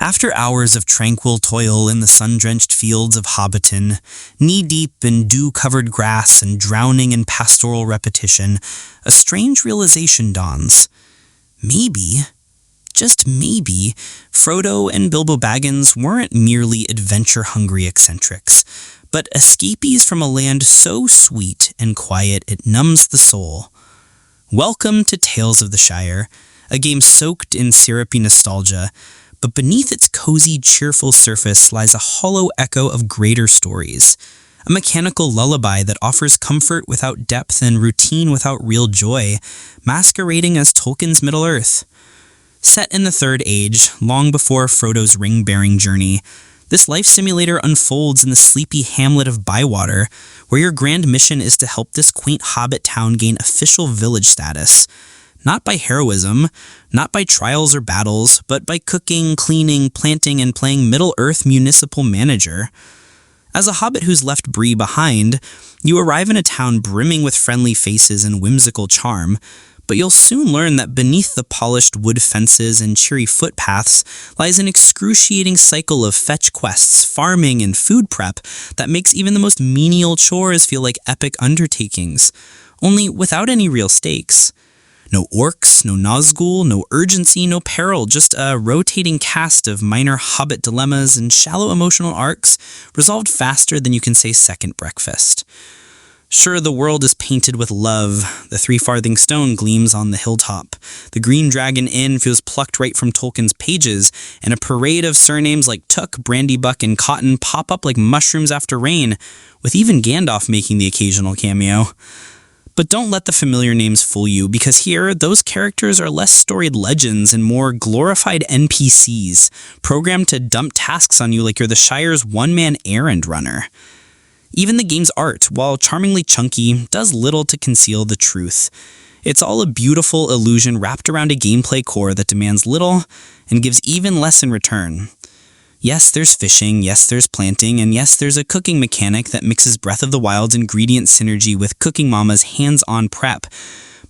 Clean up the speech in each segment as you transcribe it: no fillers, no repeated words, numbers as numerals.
After hours of tranquil toil in the sun-drenched fields of Hobbiton, knee-deep in dew-covered grass and drowning in pastoral repetition, a strange realization dawns. Maybe, just maybe, Frodo and Bilbo Baggins weren't merely adventure-hungry eccentrics, but escapees from a land so sweet and quiet it numbs the soul. Welcome to Tales of the Shire, a game soaked in syrupy nostalgia, but beneath its cozy, cheerful surface lies a hollow echo of greater stories, a mechanical lullaby that offers comfort without depth and routine without real joy, masquerading as Tolkien's Middle-earth. Set in the Third Age, long before Frodo's ring-bearing journey, this life simulator unfolds in the sleepy hamlet of Bywater, where your grand mission is to help this quaint hobbit town gain official village status. Not by heroism, not by trials or battles, but by cooking, cleaning, planting, and playing Middle-earth municipal manager. As a hobbit who's left Bree behind, you arrive in a town brimming with friendly faces and whimsical charm, but you'll soon learn that beneath the polished wood fences and cheery footpaths lies an excruciating cycle of fetch quests, farming, and food prep that makes even the most menial chores feel like epic undertakings, only without any real stakes. No orcs, no Nazgul, no urgency, no peril, just a rotating cast of minor hobbit dilemmas and shallow emotional arcs resolved faster than you can say second breakfast. Sure, the world is painted with love. The three-farthing stone gleams on the hilltop. The Green Dragon Inn feels plucked right from Tolkien's pages, and a parade of surnames like Took, Brandybuck, and Cotton pop up like mushrooms after rain, with even Gandalf making the occasional cameo. But don't let the familiar names fool you, because here, those characters are less storied legends and more glorified NPCs, programmed to dump tasks on you like you're the Shire's one-man errand runner. Even the game's art, while charmingly chunky, does little to conceal the truth. It's all a beautiful illusion wrapped around a gameplay core that demands little and gives even less in return. Yes, there's fishing, yes, there's planting, and yes, there's a cooking mechanic that mixes Breath of the Wild's ingredient synergy with Cooking Mama's hands-on prep.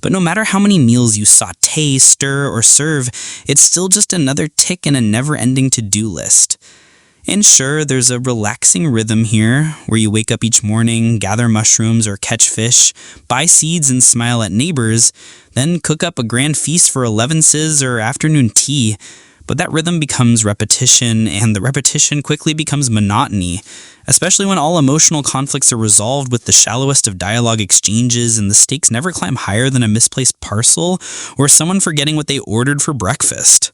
But no matter how many meals you sauté, stir, or serve, it's still just another tick in a never-ending to-do list. And sure, there's a relaxing rhythm here, where you wake up each morning, gather mushrooms or catch fish, buy seeds and smile at neighbors, then cook up a grand feast for 11sis or afternoon tea. But that rhythm becomes repetition, and the repetition quickly becomes monotony, especially when all emotional conflicts are resolved with the shallowest of dialogue exchanges and the stakes never climb higher than a misplaced parcel or someone forgetting what they ordered for breakfast.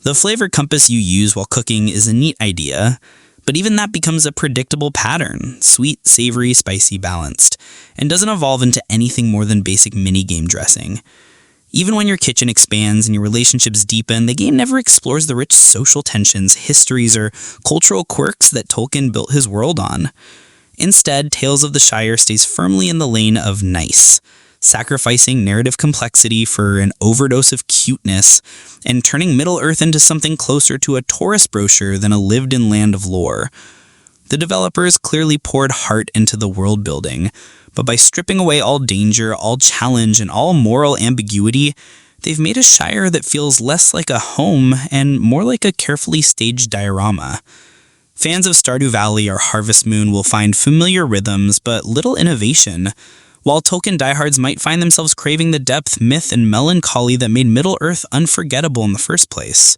The flavor compass you use while cooking is a neat idea, but even that becomes a predictable pattern, sweet, savory, spicy, balanced, and doesn't evolve into anything more than basic mini-game dressing. Even when your kitchen expands and your relationships deepen, the game never explores the rich social tensions, histories, or cultural quirks that Tolkien built his world on. Instead, Tales of the Shire stays firmly in the lane of nice, sacrificing narrative complexity for an overdose of cuteness, and turning Middle-earth into something closer to a tourist brochure than a lived-in land of lore. The developers clearly poured heart into the world building, but by stripping away all danger, all challenge, and all moral ambiguity, they've made a Shire that feels less like a home and more like a carefully staged diorama. Fans of Stardew Valley or Harvest Moon will find familiar rhythms, but little innovation, while Tolkien diehards might find themselves craving the depth, myth, and melancholy that made Middle-earth unforgettable in the first place.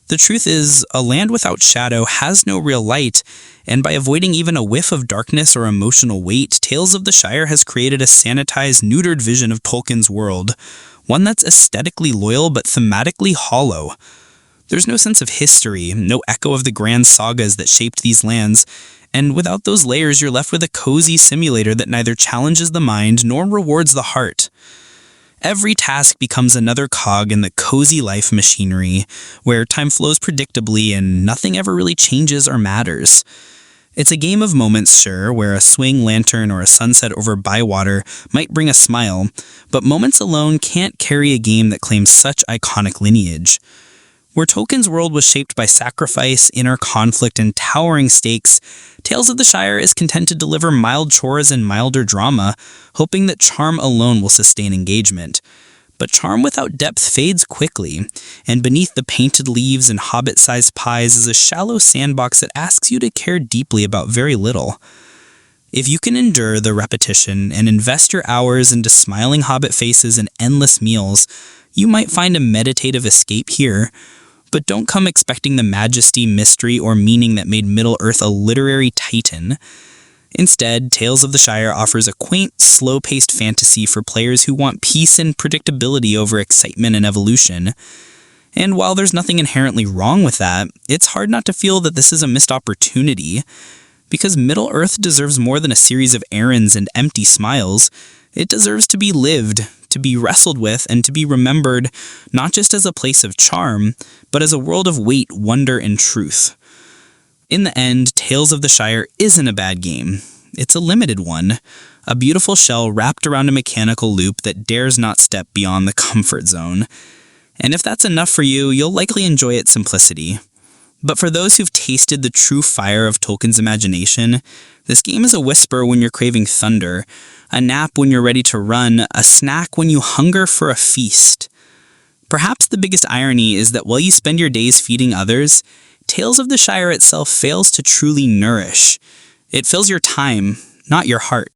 The truth is, a land without shadow has no real light, and by avoiding even a whiff of darkness or emotional weight, Tales of the Shire has created a sanitized, neutered vision of Tolkien's world, one that's aesthetically loyal but thematically hollow. There's no sense of history, no echo of the grand sagas that shaped these lands, and without those layers you're left with a cozy simulator that neither challenges the mind nor rewards the heart. Every task becomes another cog in the cozy life machinery, where time flows predictably and nothing ever really changes or matters. It's a game of moments, sure, where a swing lantern or a sunset over Bywater might bring a smile, but moments alone can't carry a game that claims such iconic lineage. Where Tolkien's world was shaped by sacrifice, inner conflict, and towering stakes, Tales of the Shire is content to deliver mild chores and milder drama, hoping that charm alone will sustain engagement. But charm without depth fades quickly, and beneath the painted leaves and hobbit-sized pies is a shallow sandbox that asks you to care deeply about very little. If you can endure the repetition and invest your hours into smiling hobbit faces and endless meals, you might find a meditative escape here. But don't come expecting the majesty, mystery, or meaning that made Middle-earth a literary titan. Instead, Tales of the Shire offers a quaint, slow-paced fantasy for players who want peace and predictability over excitement and evolution. And while there's nothing inherently wrong with that, it's hard not to feel that this is a missed opportunity. Because Middle-earth deserves more than a series of errands and empty smiles. It deserves to be lived, to be wrestled with, and to be remembered not just as a place of charm, but as a world of weight, wonder, and truth. In the end, Tales of the Shire isn't a bad game. It's a limited one, a beautiful shell wrapped around a mechanical loop that dares not step beyond the comfort zone. And if that's enough for you, you'll likely enjoy its simplicity. But for those who've tasted the true fire of Tolkien's imagination, this game is a whisper when you're craving thunder, a nap when you're ready to run, a snack when you hunger for a feast. Perhaps the biggest irony is that while you spend your days feeding others, Tales of the Shire itself fails to truly nourish. It fills your time, not your heart.